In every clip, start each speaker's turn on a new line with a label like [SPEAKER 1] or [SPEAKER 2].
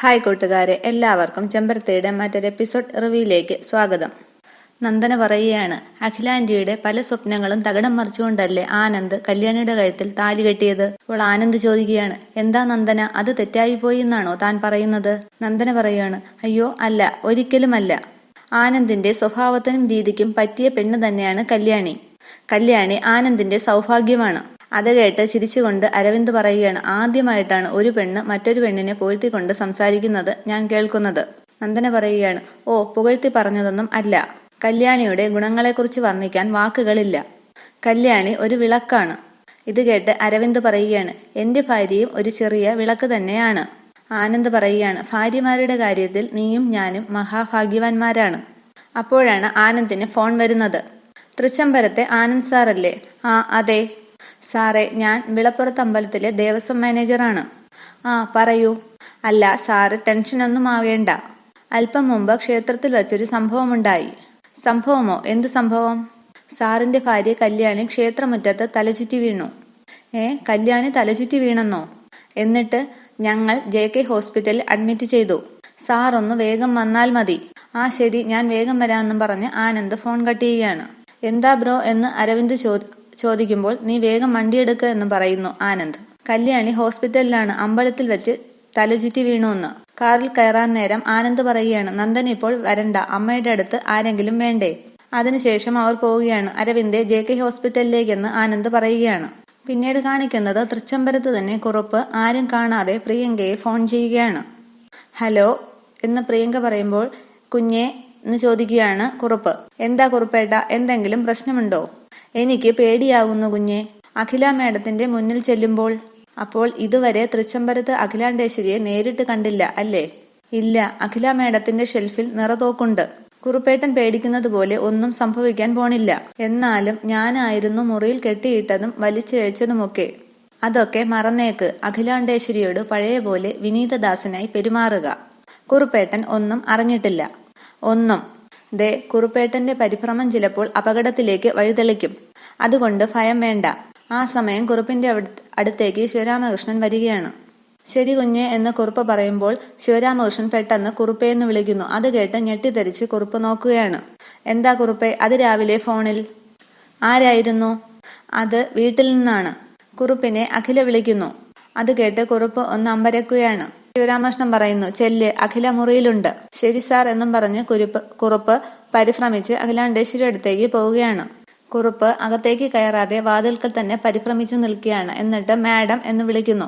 [SPEAKER 1] Hi കൂട്ടുകാരെ, എല്ലാവർക്കും ചെമ്പരത്തിയുടെ മറ്റൊരു എപ്പിസോഡ് റിവ്യൂയിലേക്ക് സ്വാഗതം. നന്ദന പറയുകയാണ്, അഖിലാന്റിയുടെ പല സ്വപ്നങ്ങളും തകിടം മറിച്ചുകൊണ്ടല്ലേ ആനന്ദ് കല്യാണിയുടെ കഴുത്തിൽ താലി കെട്ടിയത്. അപ്പോൾ ആനന്ദ് ചോദിക്കുകയാണ്, എന്താ നന്ദന, അത് തെറ്റായിപ്പോയി എന്നാണോ താൻ പറയുന്നത്? നന്ദന പറയുകയാണ്, അയ്യോ അല്ല, ഒരിക്കലുമല്ല. ആനന്ദിന്റെ സ്വഭാവത്തിനും രീതിക്കും പറ്റിയ പെണ്ണ് തന്നെയാണ് കല്യാണി. കല്യാണി ആനന്ദിന്റെ സൗഭാഗ്യമാണ്. അത് കേട്ട് ചിരിച്ചുകൊണ്ട് അരവിന്ദ് പറയുകയാണ്, ആദ്യമായിട്ടാണ് ഒരു പെണ്ണ് മറ്റൊരു പെണ്ണിനെ പുകഴ്ത്തിക്കൊണ്ട് സംസാരിക്കുന്നത് ഞാൻ കേൾക്കുന്നത്. നന്ദന പറയുകയാണ്, ഓ, പുകഴ്ത്തി പറഞ്ഞതൊന്നും അല്ല. കല്യാണിയുടെ ഗുണങ്ങളെക്കുറിച്ച് വർണ്ണിക്കാൻ വാക്കുകളില്ല. കല്യാണി ഒരു വിളക്കാണ്. ഇത് കേട്ട് അരവിന്ദ് പറയുകയാണ്, എന്റെ ഭാര്യയും ഒരു ചെറിയ വിളക്ക് തന്നെയാണ്. ആനന്ദ് പറയുകയാണ്, ഭാര്യമാരുടെ കാര്യത്തിൽ നീയും ഞാനും മഹാഭാഗ്യവാന്മാരാണ്. അപ്പോഴാണ് ആനന്ദിന് ഫോൺ വരുന്നത്. തൃച്ചംബരത്തെ ആനന്ദ് സാറല്ലേ? ആ അതെ സാറേ, ഞാൻ വിളപ്പുറത്ത് അമ്പലത്തിലെ ദേവസ്വം മാനേജറാണ്. ആ പറയൂ. അല്ല സാറ് ടെൻഷനൊന്നും ആവേണ്ട. അല്പം മുമ്പ് ക്ഷേത്രത്തിൽ വച്ചൊരു സംഭവമുണ്ടായി. സംഭവമോ? എന്ത് സംഭവം? സാറിന്റെ ഭാര്യ കല്യാണി ക്ഷേത്രമുറ്റത്ത് തലചുറ്റി വീണു. കല്യാണി തലചുറ്റി വീണെന്നോ? എന്നിട്ട് ഞങ്ങൾ JK ഹോസ്പിറ്റലിൽ അഡ്മിറ്റ് ചെയ്തു. സാർ ഒന്ന് വേഗം വന്നാൽ മതി. ആ ശരി, ഞാൻ വേഗം വരാമെന്നും പറഞ്ഞ് ആനന്ദ് ഫോൺ കട്ട് ചെയ്യുകയാണ്. എന്താ ബ്രോ എന്ന് അരവിന്ദ് ചോദിക്കുമ്പോൾ, നീ വേഗം വണ്ടിയെടുക്കുക എന്ന് പറയുന്നു ആനന്ദ്. കല്യാണി ഹോസ്പിറ്റലിലാണ്, അമ്പലത്തിൽ വെച്ച് തലചുറ്റി വീണു എന്ന്. കാറിൽ കയറാൻ നേരം ആനന്ദ് പറയുകയാണ്, നന്ദൻ ഇപ്പോൾ വരണ്ട, അമ്മയുടെ അടുത്ത് ആരെങ്കിലും വേണ്ടേ? അതിനുശേഷം അവർ പോവുകയാണ്. അരവിന്ദ് JK ഹോസ്പിറ്റലിലേക്കെന്ന് ആനന്ദ് പറയുകയാണ്. പിന്നീട് കാണിക്കുന്നത് തൃച്ചംബരത്ത് തന്നെ കുറുപ്പ് ആരും കാണാതെ പ്രിയങ്കയെ ഫോൺ ചെയ്യുകയാണ്. ഹലോ എന്ന് പ്രിയങ്ക പറയുമ്പോൾ, കുഞ്ഞെ എന്ന് ചോദിക്കുകയാണ് കുറുപ്പ്. എന്താ കുറുപ്പേട്ട, എന്തെങ്കിലും പ്രശ്നമുണ്ടോ? എനിക്ക് പേടിയാകുന്നു കുഞ്ഞെ, അഖില മേഡത്തിന്റെ മുന്നിൽ ചെല്ലുമ്പോൾ. അപ്പോൾ ഇതുവരെ തൃച്ചംബരത്ത് അഖിലാണ്ടേശ്വരിയെ നേരിട്ട് കണ്ടില്ല അല്ലേ? ഇല്ല, അഖില മേഡത്തിന്റെ ഷെൽഫിൽ നിറതോക്കുണ്ട്. കുറുപ്പേട്ടൻ പേടിക്കുന്നത് പോലെ ഒന്നും സംഭവിക്കാൻ പോണില്ല. എന്നാലും ഞാനായിരുന്നു മുറിയിൽ കെട്ടിയിട്ടതും വലിച്ചിഴച്ചതുമൊക്കെ. അതൊക്കെ മറന്നേക്ക്. അഖിലാണ്ടേശ്വരിയോട് പഴയ പോലെ വിനീതദാസനായി പെരുമാറുക. കുറുപ്പേട്ടൻ ഒന്നും അറിഞ്ഞിട്ടില്ല. ഒന്നും. ദേ, കുറുപ്പേട്ടന്റെ പരിഭ്രമം ചിലപ്പോൾ അപകടത്തിലേക്ക് വഴിതെളിക്കും. അതുകൊണ്ട് ഭയം വേണ്ട. ആ സമയം കുറുപ്പിന്റെ അടുത്തേക്ക് ശിവരാമകൃഷ്ണൻ വരികയാണ്. ശരി കുഞ്ഞെ എന്ന് കുറുപ്പ് പറയുമ്പോൾ ശിവരാമകൃഷ്ണൻ പെട്ടെന്ന് കുറുപ്പേന്ന് വിളിക്കുന്നു. അത് കേട്ട് ഞെട്ടിത്തെറിച്ച് കുറുപ്പ് നോക്കുകയാണ്. എന്താ കുറുപ്പേ, അത് രാവിലെ ഫോണിൽ ആരായിരുന്നു? അത് വീട്ടിൽ നിന്നാണ്. കുറുപ്പിനെ അഖില വിളിക്കുന്നു. അത് കേട്ട് കുറുപ്പ് ഒന്ന് അമ്പരക്കുകയാണ്. ശിവരാമകൃഷ്ണൻ പറയുന്നു, ചെല്ല്, അഖില മുറിയിലുണ്ട്. ശരി സാർ എന്നും പറഞ്ഞ് കുറുപ്പ് പരിഭ്രമിച്ച് അഖിലാണ്ടേശ്വരി അടുത്തേക്ക് പോവുകയാണ്. കുറുപ്പ് അകത്തേക്ക് കയറാതെ വാതിൽക്കൽ തന്നെ പരിഭ്രമിച്ചു നിൽക്കുകയാണ്. എന്നിട്ട് മാഡം എന്ന് വിളിക്കുന്നു.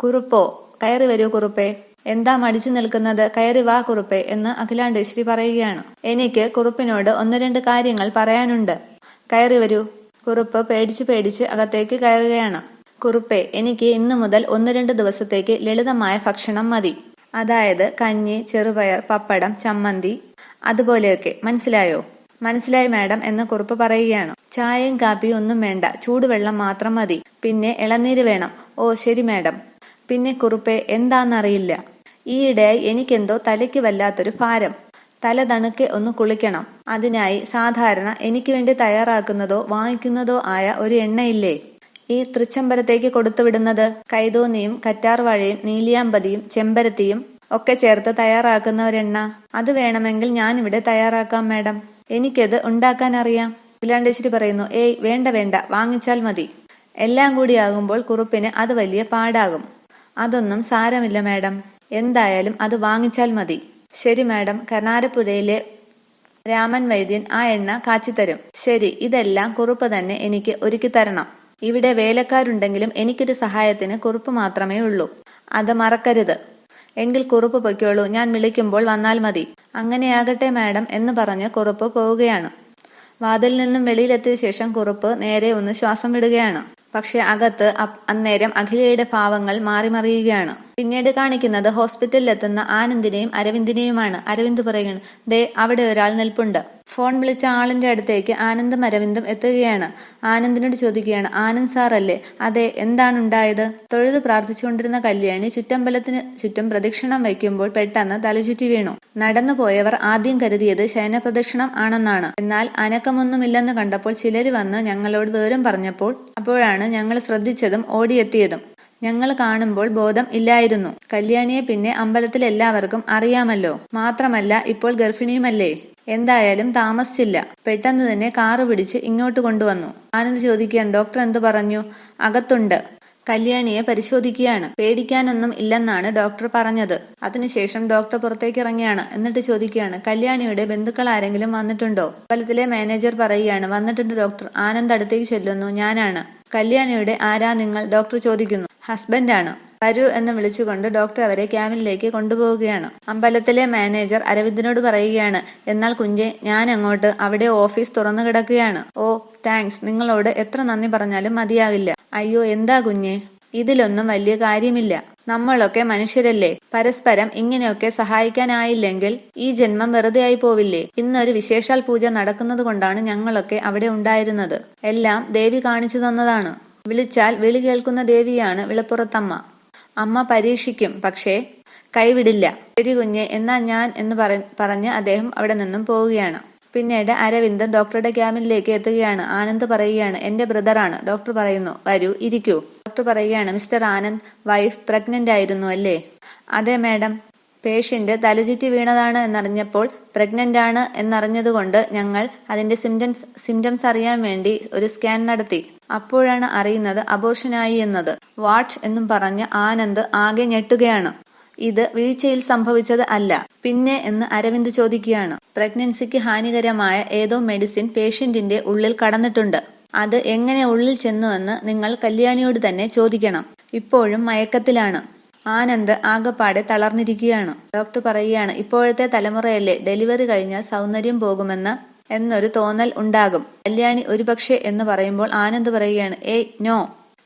[SPEAKER 1] കുറുപ്പോ? കയറി വരൂ കുറുപ്പേ. എന്താ മടിച്ചു നിൽക്കുന്നത്? കയറി വാ കുറുപ്പേ എന്ന് അഖിലാണ്ടേശ്വരി പറയുകയാണ്. എനിക്ക് കുറുപ്പിനോട് ഒന്ന് രണ്ട് കാര്യങ്ങൾ പറയാനുണ്ട്. കയറി വരൂ. കുറുപ്പ് പേടിച്ച് അകത്തേക്ക് കയറുകയാണ്. കുറുപ്പേ, എനിക്ക് ഇന്നു മുതൽ 1-2 ദിവസത്തേക്ക് ലളിതമായ ഭക്ഷണം മതി. അതായത് കഞ്ഞി, ചെറുപയർ, പപ്പടം, ചമ്മന്തി, അതുപോലെയൊക്കെ. മനസ്സിലായോ? മനസ്സിലായി മാഡം എന്ന് കുറുപ്പ് പറയുകയാണ്. ചായയും കാപ്പിയും ഒന്നും വേണ്ട, ചൂടുവെള്ളം മാത്രം മതി. പിന്നെ ഇളനീര് വേണം. ഓ ശരി മാഡം. പിന്നെ കുറുപ്പേ, എന്താണെന്നറിയില്ല, ഈയിടെയായി എനിക്കെന്തോ തലയ്ക്ക് വല്ലാത്തൊരു ഭാരം. തല തണുക്കെ ഒന്ന് കുളിക്കണം. അതിനായി സാധാരണ എനിക്ക് വേണ്ടി തയ്യാറാക്കുന്നതോ വാങ്ങിക്കുന്നതോ ആയ ഒരു എണ്ണയില്ലേ ഈ തൃച്ചംബരത്തേക്ക് കൊടുത്തുവിടുന്നത്? കൈതോന്നിയും കറ്റാർവാഴയും നീലിയാമ്പതിയും ചെമ്പരത്തിയും ഒക്കെ ചേർത്ത് തയ്യാറാക്കുന്ന ഒരെണ്ണ. അത് വേണമെങ്കിൽ ഞാനിവിടെ തയ്യാറാക്കാം മാഡം. എനിക്കത് ഉണ്ടാക്കാൻ അറിയാം. അഖിലാണ്ടേശ്വരി പറയുന്നു, ഏയ് വേണ്ട, വാങ്ങിച്ചാൽ മതി. എല്ലാം കൂടി ആകുമ്പോൾ കുറുപ്പിന് അത് വലിയ പാടാകും. അതൊന്നും സാരമില്ല മാഡം, എന്തായാലും അത് വാങ്ങിച്ചാൽ മതി. ശരി മാഡം. കർണാരപ്പുഴയിലെ രാമൻ വൈദ്യൻ ആ എണ്ണ കാച്ചിത്തരും. ശരി, ഇതെല്ലാം കുറുപ്പ് തന്നെ എനിക്ക് ഒരുക്കി തരണം. ഇവിടെ വേലക്കാരുണ്ടെങ്കിലും എനിക്കൊരു സഹായത്തിന് കുറുപ്പ് മാത്രമേ ഉള്ളൂ. അത് മറക്കരുത്. എങ്കിൽ കുറുപ്പ് പൊയ്ക്കോളൂ, ഞാൻ വിളിക്കുമ്പോൾ വന്നാൽ മതി. അങ്ങനെയാകട്ടെ മാഡം എന്ന് പറഞ്ഞ് കുറുപ്പ് പോവുകയാണ്. വാതിൽ നിന്നും വെളിയിലെത്തിയ ശേഷം കുറുപ്പ് നേരെ ഒന്ന് ശ്വാസം വിടുകയാണ്. പക്ഷെ അകത്ത് അന്നേരം അഖിലയുടെ ഭാവങ്ങൾ മാറിമറിയുകയാണ്. പിന്നീട് കാണിക്കുന്നത് ഹോസ്പിറ്റലിലെത്തുന്ന ആനന്ദിനെയും അരവിന്ദിനെയുമാണ്. അരവിന്ദ് പറയുകയാണ്, ദേ അവിടെ ഒരാൾ നിൽപ്പുണ്ട്. ഫോൺ വിളിച്ച ആളിന്റെ അടുത്തേക്ക് ആനന്ദും അരവിന്ദും എത്തുകയാണ്. ആനന്ദിനോട് ചോദിക്കുകയാണ്, ആനന്ദ് സാർ അല്ലേ? അതെ, എന്താണ് ഉണ്ടായത്? തൊഴുതു പ്രാർത്ഥിച്ചുകൊണ്ടിരുന്ന കല്യാണി ചുറ്റമ്പലത്തിന് ചുറ്റും പ്രദക്ഷിണം വയ്ക്കുമ്പോൾ പെട്ടെന്ന് തലചുറ്റി വീണു. നടന്നു പോയവർ ആദ്യം കരുതിയത് ശയന പ്രദക്ഷിണം ആണെന്നാണ്. എന്നാൽ അനക്കമൊന്നുമില്ലെന്ന് കണ്ടപ്പോൾ ചിലര് വന്ന് ഞങ്ങളോട് വിവരം പറഞ്ഞപ്പോൾ അപ്പോഴാണ് ഞങ്ങൾ ശ്രദ്ധിച്ചതും ഓടിയെത്തിയതും. ഞങ്ങൾ കാണുമ്പോൾ ബോധം ഇല്ലായിരുന്നു. കല്യാണിയെ പിന്നെ അമ്പലത്തിൽ എല്ലാവർക്കും അറിയാമല്ലോ. മാത്രമല്ല ഇപ്പോൾ ഗർഭിണിയുമല്ലേ. എന്തായാലും താമസിച്ചില്ല. പെട്ടെന്ന് തന്നെ കാറ് പിടിച്ച് ഇങ്ങോട്ട് കൊണ്ടുവന്നു. ആനന്ദ് ചോദിക്കാൻ ഡോക്ടർ എന്തു പറഞ്ഞു? അകത്തുണ്ട്. കല്യാണിയെ പരിശോധിക്കുകയാണ്. പേടിക്കാനൊന്നും ഇല്ലെന്നാണ് ഡോക്ടർ പറഞ്ഞത്. അതിനുശേഷം ഡോക്ടർ പുറത്തേക്ക് ഇറങ്ങിയാണ്. എന്നിട്ട് ചോദിക്കുകയാണ്, കല്യാണിയുടെ ബന്ധുക്കൾ ആരെങ്കിലും വന്നിട്ടുണ്ടോ? അമ്പലത്തിലെ മാനേജർ പറയുകയാണ്, വന്നിട്ടുണ്ട് ഡോക്ടർ. ആനന്ദ് അടുത്തേക്ക് ചെല്ലുന്നു. ഞാനാണ്. കല്യാണിയുടെ ആരാ നിങ്ങൾ? ഡോക്ടർ ചോദിക്കുന്നു. ഹസ്ബൻഡാണ്. വരൂ എന്ന് വിളിച്ചുകൊണ്ട് ഡോക്ടർ അവരെ ക്യാബിനിലേക്ക് കൊണ്ടുപോവുകയാണ്. അമ്പലത്തിലെ മാനേജർ അരവിന്ദിനോട് പറയുകയാണ്, എന്നാൽ കുഞ്ഞെ ഞാൻ അങ്ങോട്ട്. അവിടെ ഓഫീസ് തുറന്നു കിടക്കുകയാണ്. ഓ താങ്ക്സ്. നിങ്ങളോട് എത്ര നന്ദി പറഞ്ഞാലും മതിയാകില്ല. അയ്യോ എന്താ കുഞ്ഞെ, ഇതിലൊന്നും വലിയ കാര്യമില്ല. നമ്മളൊക്കെ മനുഷ്യരല്ലേ. പരസ്പരം ഇങ്ങനെയൊക്കെ സഹായിക്കാനായില്ലെങ്കിൽ ഈ ജന്മം വെറുതെ ആയി പോവില്ലേ. ഇന്നൊരു വിശേഷാൽ പൂജ നടക്കുന്നത് കൊണ്ടാണ് ഞങ്ങളൊക്കെ അവിടെ ഉണ്ടായിരുന്നത്. എല്ലാം ദേവി കാണിച്ചു തന്നതാണ്. വിളിച്ചാൽ വിളി കേൾക്കുന്ന ദേവിയാണ് വിളപ്പുറത്തമ്മ. അമ്മ പരീക്ഷിക്കും, പക്ഷേ കൈവിടില്ല. ശരി കുഞ്ഞെ, എന്നാ ഞാൻ എന്ന് പറഞ്ഞ് അദ്ദേഹം അവിടെ നിന്നും പോവുകയാണ്. പിന്നീട് അരവിന്ദ് ഡോക്ടറുടെ ക്യാബിനിലേക്ക് എത്തുകയാണ്. ആനന്ദ് പറയുകയാണ്, എന്റെ ബ്രദറാണ്. ഡോക്ടർ പറയുന്നു, വരൂ ഇരിക്കൂ. ഡോക്ടർ പറയുകയാണ്, മിസ്റ്റർ ആനന്ദ്, വൈഫ് പ്രഗ്നന്റ് ആയിരുന്നു അല്ലേ? അതെ മാഡം. പേഷ്യന്റ് തലചുറ്റി വീണതാണ് എന്നറിഞ്ഞപ്പോൾ, പ്രഗ്നന്റ് ആണ് എന്നറിഞ്ഞതുകൊണ്ട് ഞങ്ങൾ അതിന്റെ സിംറ്റംസ് അറിയാൻ വേണ്ടി ഒരു സ്കാൻ നടത്തി. അപ്പോഴാണ് അറിയുന്നത് അബോർഷനായി എന്നത്. വാട്ട് എന്നും പറഞ്ഞ് ആനന്ദ് ആകെ ഞെട്ടുകയാണ്. ഇത് വീഴ്ചയിൽ സംഭവിച്ചത് അല്ല. പിന്നെ എന്ന് അരവിന്ദ് ചോദിക്കുകയാണ്. പ്രഗ്നൻസിക്ക് ഹാനികരമായ ഏതോ മെഡിസിൻ പേഷ്യന്റിന്റെ ഉള്ളിൽ കടന്നിട്ടുണ്ട്. അത് എങ്ങനെ ഉള്ളിൽ ചെന്നുവെന്ന് നിങ്ങൾ കല്യാണിയോട് തന്നെ ചോദിക്കണം. ഇപ്പോഴും മയക്കത്തിലാണ്. ആനന്ദ് ആകപ്പാടെ തളർന്നിരിക്കുകയാണ്. ഡോക്ടർ പറയുകയാണ്, ഇപ്പോഴത്തെ തലമുറയല്ലേ ഡെലിവറി കഴിഞ്ഞാൽ സൗന്ദര്യം പോകുമെന്ന് എന്നൊരു തോന്നൽ ഉണ്ടാകും. കല്യാണി ഒരുപക്ഷെ എന്ന് പറയുമ്പോൾ ആനന്ദ് പറയുകയാണ്, ഏയ് നോ,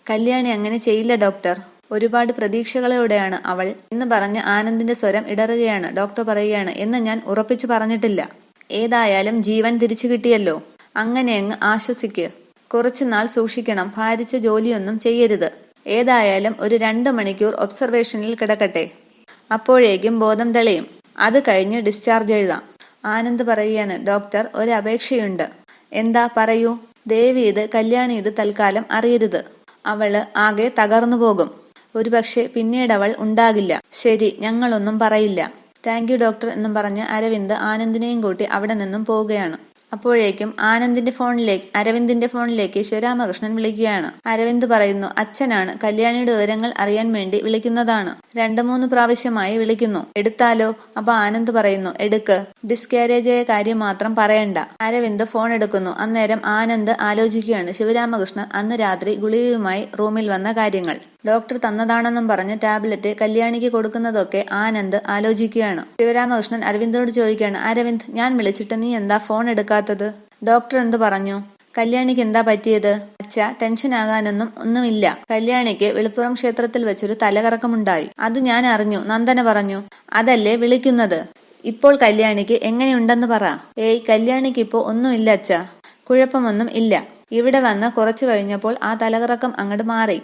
[SPEAKER 1] കല്യാണി അങ്ങനെ ചെയ്യില്ല ഡോക്ടർ. ഒരുപാട് പ്രതീക്ഷകളോടെയാണ് അവൾ എന്ന് പറഞ്ഞ് ആനന്ദിന്റെ സ്വരം ഇടറുകയാണ്. ഡോക്ടർ പറയുകയാണ്, എന്ന് ഞാൻ ഉറപ്പിച്ചു പറഞ്ഞിട്ടില്ല. ഏതായാലും ജീവൻ തിരിച്ചു കിട്ടിയല്ലോ. അങ്ങനെയങ്ങ് ആശ്വസിക്ക്. കുറച്ചുനാൾ സൂക്ഷിക്കണം. ഭാരിച്ച ജോലിയൊന്നും ചെയ്യരുത്. ഏതായാലും ഒരു 2 മണിക്കൂർ ഒബ്സർവേഷനിൽ കിടക്കട്ടെ. അപ്പോഴേക്കും ബോധം തെളിയും. അത് കഴിഞ്ഞ് ഡിസ്ചാർജ് എഴുതാം. ആനന്ദ് പറയുകയാണ്, ഡോക്ടർ, ഒരു അപേക്ഷയുണ്ട്. എന്താ, പറയൂ. ദേവി ഇത്, കല്യാണി ഇത് തൽക്കാലം അറിയരുത്. അവള് ആകെ തകർന്നു പോകും. ഒരുപക്ഷെ പിന്നീട് അവൾ ഉണ്ടാകില്ല. ശരി, ഞങ്ങളൊന്നും പറയില്ല. താങ്ക് യു ഡോക്ടർ എന്നും പറഞ്ഞ് അരവിന്ദ് ആനന്ദിനെയും കൂട്ടി അവിടെ നിന്നും പോവുകയാണ്. അപ്പോഴേക്കും അരവിന്ദിന്റെ ഫോണിലേക്ക് ശിവരാമകൃഷ്ണൻ വിളിക്കുകയാണ്. അരവിന്ദ് പറയുന്നു, അച്ഛനാണ്. കല്യാണിയുടെ വിവരങ്ങൾ അറിയാൻ വേണ്ടി വിളിക്കുന്നതാണ്. 2-3 പ്രാവശ്യമായി വിളിക്കുന്നു. എടുത്താലോ? അപ്പൊ ആനന്ദ് പറയുന്നു, എടുക്ക്. ഡിസ്കാരേജ് ആയ കാര്യം മാത്രം പറയണ്ട. അരവിന്ദ് ഫോൺ എടുക്കുന്നു. അന്നേരം ആനന്ദ് ആലോചിക്കുകയാണ്. ശിവരാമകൃഷ്ണൻ അന്ന് രാത്രി ഗുളികയുമായി റൂമിൽ വന്ന കാര്യങ്ങൾ, ഡോക്ടർ തന്നതാണെന്നും പറഞ്ഞ് ടാബ്ലറ്റ് കല്യാണിക്ക് കൊടുക്കുന്നതൊക്കെ ആനന്ദ് ആലോചിക്കുകയാണ്. ശിവരാമകൃഷ്ണൻ അരവിന്ദിനോട് ചോദിക്കുകയാണ്, അരവിന്ദ്, ഞാൻ വിളിച്ചിട്ട് നീ എന്താ ഫോൺ എടുക്കാത്തത്? ഡോക്ടർ എന്ത് പറഞ്ഞു? കല്യാണിക്ക് എന്താ പറ്റിയത്? അച്ഛാ, ടെൻഷൻ ഒന്നുമില്ല. കല്യാണിക്ക് വെളുപ്പുറം ക്ഷേത്രത്തിൽ വെച്ചൊരു തലകറക്കമുണ്ടായി. അത് ഞാൻ അറിഞ്ഞു. നന്ദന പറഞ്ഞു. അതല്ലേ വിളിക്കുന്നത്. ഇപ്പോൾ കല്യാണിക്ക് എങ്ങനെയുണ്ടെന്ന് പറ. ഏയ്, കല്യാണിക്ക് ഇപ്പോ ഒന്നുമില്ല അച്ഛാ. കുഴപ്പമൊന്നും ഇല്ല. ഇവിടെ വന്ന് കുറച്ചു കഴിഞ്ഞപ്പോൾ ആ തലകറക്കം അങ്ങോട്ട് മാറി.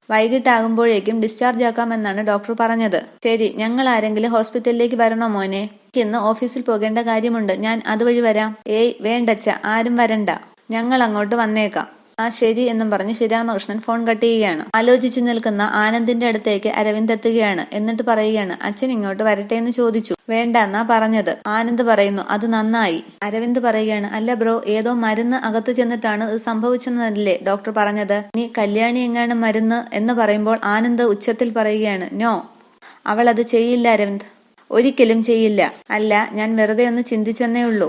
[SPEAKER 1] വൈകിട്ടാകുമ്പോഴേക്കും ഡിസ്ചാർജ് ആക്കാമെന്നാണ് ഡോക്ടർ പറഞ്ഞത്. ശരി, ഞങ്ങൾ ആരെങ്കിലും ഹോസ്പിറ്റലിലേക്ക് വരണോ മോനെ? ഇന്ന് ഓഫീസിൽ പോകേണ്ട കാര്യമുണ്ട്. ഞാൻ അതുവഴി വരാം. ഏയ് വേണ്ടച്ച, ആരും വരണ്ട. ഞങ്ങൾ അങ്ങോട്ട് വന്നേക്കാം. ആ ശരി എന്നും പറഞ്ഞ് ശ്രീരാമകൃഷ്ണൻ ഫോൺ കട്ട് ചെയ്യുകയാണ്. ആലോചിച്ചു നിൽക്കുന്ന ആനന്ദിന്റെ അടുത്തേക്ക് അരവിന്ദ് എത്തുകയാണ്. എന്നിട്ട് പറയുകയാണ്, അച്ഛൻ ഇങ്ങോട്ട് വരട്ടെ എന്ന് ചോദിച്ചു. വേണ്ട എന്നാ പറഞ്ഞത്. ആനന്ദ് പറയുന്നു, അത് നന്നായി. അരവിന്ദ് പറയുകയാണ്, അല്ല ബ്രോ, ഏതോ മരുന്ന് അകത്ത് ചെന്നിട്ടാണ് ഇത് സംഭവിച്ചെന്നല്ലേ ഡോക്ടർ പറഞ്ഞത്? നീ കല്യാണി എങ്ങാനും മരുന്ന് എന്ന് പറയുമ്പോൾ ആനന്ദ് ഉച്ചത്തിൽ പറയുകയാണ്, നോ, അവൾ അത് ചെയ്യില്ല അരവിന്ദ്, ഒരിക്കലും ചെയ്യില്ല. അല്ല, ഞാൻ വെറുതെ ഒന്ന് ചിന്തിച്ചെന്നേ ഉള്ളൂ.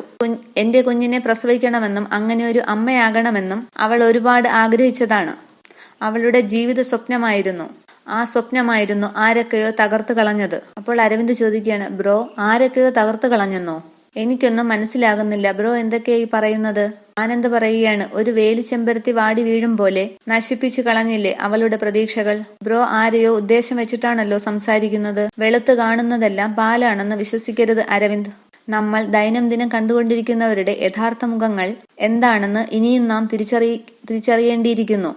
[SPEAKER 1] എന്റെ കുഞ്ഞിനെ പ്രസവിക്കണമെന്നും അങ്ങനെ ഒരു അമ്മയാകണമെന്നും അവൾ ഒരുപാട് ആഗ്രഹിച്ചതാണ്. അവളുടെ ജീവിത സ്വപ്നമായിരുന്നു. ആ സ്വപ്നമായിരുന്നു ആരൊക്കെയോ തകർത്തു കളഞ്ഞത്. അപ്പോൾ അരവിന്ദ് ചോദിക്കുകയാണ്, ബ്രോ, ആരൊക്കെയോ തകർത്തു കളഞ്ഞെന്നോ? എനിക്കൊന്നും മനസ്സിലാകുന്നില്ല. ബ്രോ എന്തൊക്കെയായി പറയുന്നത്? ആനന്ദ് പറയുകയാണ്, ഒരു വേലിച്ചെമ്പരത്തി വാടി വീഴും പോലെ നശിപ്പിച്ചു കളഞ്ഞില്ലേ അവളുടെ പ്രതീക്ഷകൾ. ബ്രോ ആരെയോ ഉദ്ദേശം വെച്ചിട്ടാണല്ലോ സംസാരിക്കുന്നത്. വെളുത്ത് കാണുന്നതെല്ലാം പാലാണെന്ന് വിശ്വസിക്കരുത് അരവിന്ദ്. നമ്മൾ ദൈനംദിനം കണ്ടുകൊണ്ടിരിക്കുന്നവരുടെ യഥാർത്ഥ മുഖങ്ങൾ എന്താണെന്ന് ഇനിയും നാം തിരിച്ചറിയേണ്ടിയിരിക്കുന്നു.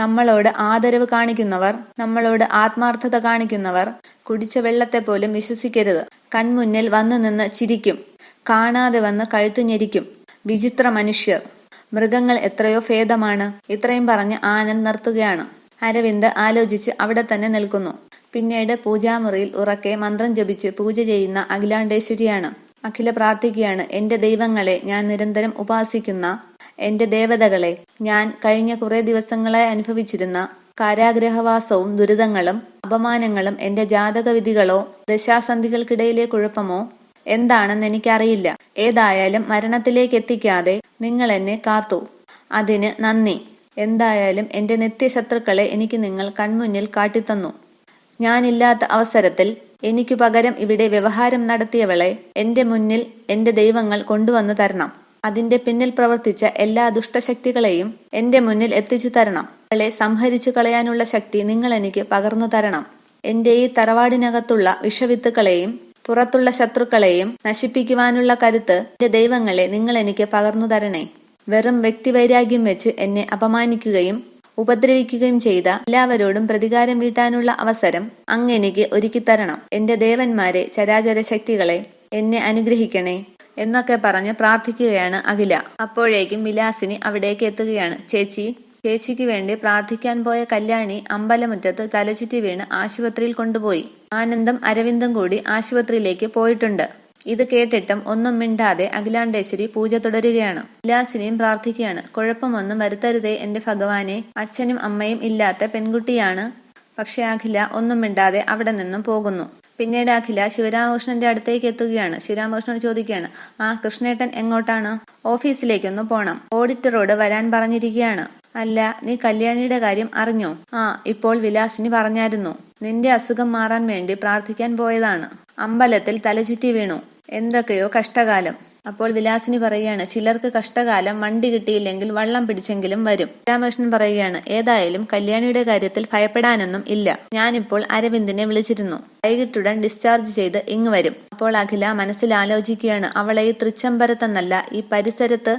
[SPEAKER 1] നമ്മളോട് ആദരവ് കാണിക്കുന്നവർ, നമ്മളോട് ആത്മാർത്ഥത കാണിക്കുന്നവർ കുടിച്ച വെള്ളത്തെ പോലും വിശ്വസിക്കരുത്. കൺമുന്നിൽ വന്നു നിന്ന് ചിരിക്കും, കാണാതെ വന്ന് കഴുത്ത് ഞെരിക്കും. വിചിത്ര മനുഷ്യർ. മൃഗങ്ങൾ എത്രയോ ഭേദമാണ്. ഇത്രയും പറഞ്ഞ് ആനന്ദ് നിർത്തുകയാണ്. അരവിന്ദ് ആലോചിച്ച് അവിടെ തന്നെ നിൽക്കുന്നു. പിന്നീട് പൂജാമുറിയിൽ ഉറക്കെ മന്ത്രം ജപിച്ച് പൂജ ചെയ്യുന്ന അഖിലാണ്ടേശ്വരിയാണ്. അഖില പ്രാർത്ഥിക്കുകയാണ്. എന്റെ ദൈവങ്ങളെ, ഞാൻ നിരന്തരം ഉപാസിക്കുന്ന എന്റെ ദേവതകളെ, ഞാൻ കഴിഞ്ഞ കുറെ ദിവസങ്ങളായി അനുഭവിച്ചിരുന്ന കാരാഗ്രഹവാസവും ദുരിതങ്ങളും അപമാനങ്ങളും എന്റെ ജാതകവിധികളോ ദശാസന്ധികൾക്കിടയിലെ കുഴപ്പമോ എന്താണെന്ന് എനിക്കറിയില്ല. ഏതായാലും മരണത്തിലേക്ക് എത്തിക്കാതെ നിങ്ങൾ എന്നെ കാത്തു. അതിന് നന്ദി. എന്തായാലും എന്റെ നിത്യശത്രുക്കളെ എനിക്ക് നിങ്ങൾ കൺമുന്നിൽ കാട്ടിത്തന്നു. ഞാനില്ലാത്ത അവസരത്തിൽ എനിക്കു പകരം ഇവിടെ വ്യവഹാരം നടത്തിയവളെ എന്റെ മുന്നിൽ എന്റെ ദൈവങ്ങൾ കൊണ്ടുവന്നു തരണം. അതിന്റെ പിന്നിൽ പ്രവർത്തിച്ച എല്ലാ ദുഷ്ടശക്തികളെയും എന്റെ മുന്നിൽ എത്തിച്ചു തരണം. അവളെ സംഹരിച്ചു കളയാനുള്ള ശക്തി നിങ്ങൾ എനിക്ക് പകർന്നു തരണം. എന്റെ ഈ തറവാടിനകത്തുള്ള വിഷവിത്തുക്കളെയും പുറത്തുള്ള ശത്രുക്കളെയും നശിപ്പിക്കുവാനുള്ള കരുത്ത് എന്റെ ദൈവങ്ങളെ നിങ്ങൾ എനിക്ക് പകർന്നു തരണേ. വെറും വ്യക്തിവൈരാഗ്യം വെച്ച് എന്നെ അപമാനിക്കുകയും ഉപദ്രവിക്കുകയും ചെയ്ത എല്ലാവരോടും പ്രതികാരം വീട്ടാനുള്ള അവസരം അങ്ങെനിക്ക് ഒരുക്കിത്തരണം. എന്റെ ദേവന്മാരെ, ചരാചര ശക്തികളെ, എന്നെ അനുഗ്രഹിക്കണേ എന്നൊക്കെ പറഞ്ഞ് പ്രാർത്ഥിക്കുകയാണ് അഖില. അപ്പോഴേക്കും വിലാസിനി അവിടേക്ക് എത്തുകയാണ്. ചേച്ചിക്ക് വേണ്ടി പ്രാർത്ഥിക്കാൻ പോയ കല്യാണി അമ്പലമുറ്റത്ത് തലചുറ്റി വീണ് ആശുപത്രിയിൽ കൊണ്ടുപോയി. ആനന്ദും അരവിന്ദും കൂടി ആശുപത്രിയിലേക്ക് പോയിട്ടുണ്ട്. ഇത് കേട്ടിട്ടും ഒന്നും മിണ്ടാതെ അഖിലാണ്ടേശ്വരി പൂജ തുടരുകയാണ്. വിലാസിനിയും പ്രാർത്ഥിക്കുകയാണ്. കുഴപ്പമൊന്നും വരുത്തരുതേ എന്റെ ഭഗവാനെ. അച്ഛനും അമ്മയും ഇല്ലാത്ത പെൺകുട്ടിയാണ്. പക്ഷെ അഖില ഒന്നും മിണ്ടാതെ അവിടെ നിന്നും പോകുന്നു. പിന്നീട് അഖില ശിവരാമകൃഷ്ണന്റെ അടുത്തേക്ക് എത്തുകയാണ്. ശിവരാമകൃഷ്ണനോട് ചോദിക്കുകയാണ്, ആ കൃഷ്ണേട്ടൻ എങ്ങോട്ടാണ്? ഓഫീസിലേക്കൊന്ന് പോണം. ഓഡിറ്ററോട് വരാൻ പറഞ്ഞിരിക്കുകയാണ്. അല്ല, നീ കല്യാണിയുടെ കാര്യം അറിഞ്ഞോ? ആ, ഇപ്പോൾ വിലാസിനി പറഞ്ഞായിരുന്നു. നിന്റെ അസുഖം മാറാൻ വേണ്ടി പ്രാർത്ഥിക്കാൻ പോയതാണ്. അമ്പലത്തിൽ തലചുറ്റി വീണു. എന്തൊക്കെയോ കഷ്ടകാലം. അപ്പോൾ വിലാസിനി പറയുകയാണ്, ചിലർക്ക് കഷ്ടകാലം വണ്ടി കിട്ടിയില്ലെങ്കിൽ വള്ളം പിടിച്ചെങ്കിലും വരും. രാമകൃഷ്ണൻ പറയുകയാണ്, ഏതായാലും കല്യാണിയുടെ കാര്യത്തിൽ ഭയപ്പെടാനൊന്നും ഇല്ല. ഞാനിപ്പോൾ അരവിന്ദിനെ വിളിച്ചിരുന്നു. വൈകിട്ടുടൻ ഡിസ്ചാർജ് ചെയ്ത് ഇങ്ങ് വരും. അപ്പോൾ അഖില മനസ്സിൽ ആലോചിക്കുകയാണ്, അവളെ ഈ തൃച്ചംബരത്തെന്നല്ല ഈ പരിസരത്ത്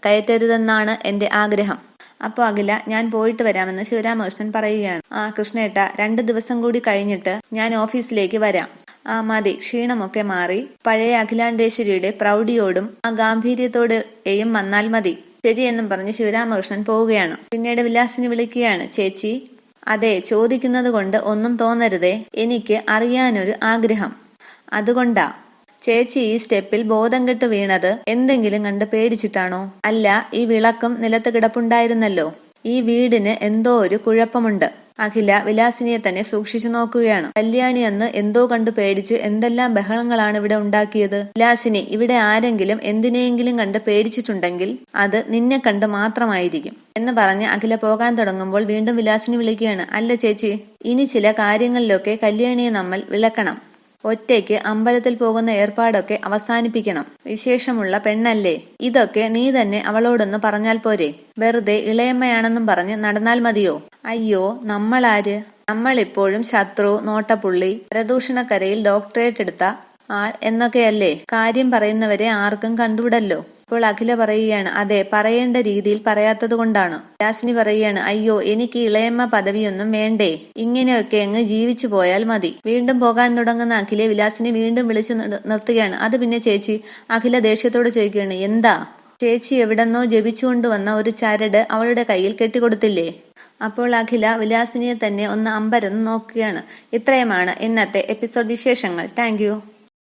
[SPEAKER 1] കയറ്റരുതെന്നാണ് എന്റെ ആഗ്രഹം. അപ്പോൾ അഖില, ഞാൻ പോയിട്ട് വരാമെന്ന് ശിവരാമകൃഷ്ണൻ പറയുകയാണ്. ആ കൃഷ്ണേട്ട, 2 ദിവസം കൂടി കഴിഞ്ഞിട്ട് ഞാൻ ഓഫീസിലേക്ക് വരാം. ആ മതി, ക്ഷീണമൊക്കെ മാറി പഴയ അഖിലാണ്ടേശ്വരിയുടെ പ്രൗഢിയോടും ആ ഗാംഭീര്യത്തോടെയും വന്നാൽ മതി. ശരിയെന്നും പറഞ്ഞ് ശിവരാമകൃഷ്ണൻ പോവുകയാണ്. പിന്നീട് വിലാസിനി വിളിക്കുകയാണ്, ചേച്ചി. അതെ, ചോദിക്കുന്നത് കൊണ്ട് ഒന്നും തോന്നരുതേ, എനിക്ക് അറിയാനൊരു ആഗ്രഹം. അതുകൊണ്ടാ. ചേച്ചി ഈ സ്റ്റെപ്പിൽ ബോധം കെട്ട് വീണത് എന്തെങ്കിലും കണ്ട് പേടിച്ചിട്ടാണോ? അല്ല, ഈ വിളക്കും നിലത്ത് കിടപ്പുണ്ടായിരുന്നല്ലോ. ഈ വീടിന് എന്തോ ഒരു കുഴപ്പമുണ്ട്. അഖില വിലാസിനിയെ തന്നെ സൂക്ഷിച്ചു നോക്കുകയാണ്. കല്യാണി അന്ന് എന്തോ കണ്ടു പേടിച്ച് എന്തെല്ലാം ബഹളങ്ങളാണ് ഇവിടെ ഉണ്ടാക്കിയത്. വിലാസിനി, ഇവിടെ ആരെങ്കിലും എന്തിനെയെങ്കിലും കണ്ട് പേടിച്ചിട്ടുണ്ടെങ്കിൽ അത് നിന്നെ കണ്ട് മാത്രമായിരിക്കും എന്ന് പറഞ്ഞ് അഖില പോകാൻ തുടങ്ങുമ്പോൾ വീണ്ടും വിലാസിനി വിളിക്കുകയാണ്, അല്ല ചേച്ചി, ഇനി ചില കാര്യങ്ങളിലൊക്കെ കല്യാണിയെ നമ്മൾ വിലക്കണം. ഒറ്റയ്ക്ക് അമ്പലത്തിൽ പോകുന്ന ഏർപ്പാടൊക്കെ അവസാനിപ്പിക്കണം. വിശേഷമുള്ള പെണ്ണല്ലേ. ഇതൊക്കെ നീ തന്നെ അവളോടൊന്ന് പറഞ്ഞാൽ പോരെ? വെറുതെ ഇളയമ്മയാണെന്നും പറഞ്ഞ് നടന്നാൽ മതിയോ? അയ്യോ, നമ്മളാര്? നമ്മളിപ്പോഴും ശത്രു, നോട്ടപ്പുള്ളി, പ്രദൂഷണക്കരയിൽ ഡോക്ടറേറ്റ് എടുത്ത ആൾ എന്നൊക്കെയല്ലേ. കാര്യം പറയുന്നവരെ ആർക്കും കണ്ടുവിടല്ലോ. ഇപ്പോൾ അഖില പറയുകയാണ്, അതെ, പറയേണ്ട രീതിയിൽ പറയാത്തത് കൊണ്ടാണ്. വിലാസിനി പറയുകയാണ്, അയ്യോ, എനിക്ക് ഇളയമ്മ പദവിയൊന്നും വേണ്ടേ. ഇങ്ങനെയൊക്കെ അങ്ങ് ജീവിച്ചു പോയാൽ മതി. വീണ്ടും പോകാൻ തുടങ്ങുന്ന അഖിലെ വിലാസിനി വീണ്ടും വിളിച്ചു നിർത്തുകയാണ്. അത് പിന്നെ ചേച്ചി. അഖില ദേഷ്യത്തോട് ചോദിക്കുകയാണ്, എന്താ? ചേച്ചി എവിടെന്നോ ജപിച്ചുകൊണ്ടുവന്ന ഒരു ചരട് അവളുടെ കയ്യിൽ കെട്ടിക്കൊടുത്തില്ലേ? അപ്പോൾ അഖില വിലാസിനിയെ തന്നെ ഒന്ന് അമ്പരന്ന് നോക്കുകയാണ്. ഇത്രയുമാണ് ഇന്നത്തെ എപ്പിസോഡ് വിശേഷങ്ങൾ. Thank you.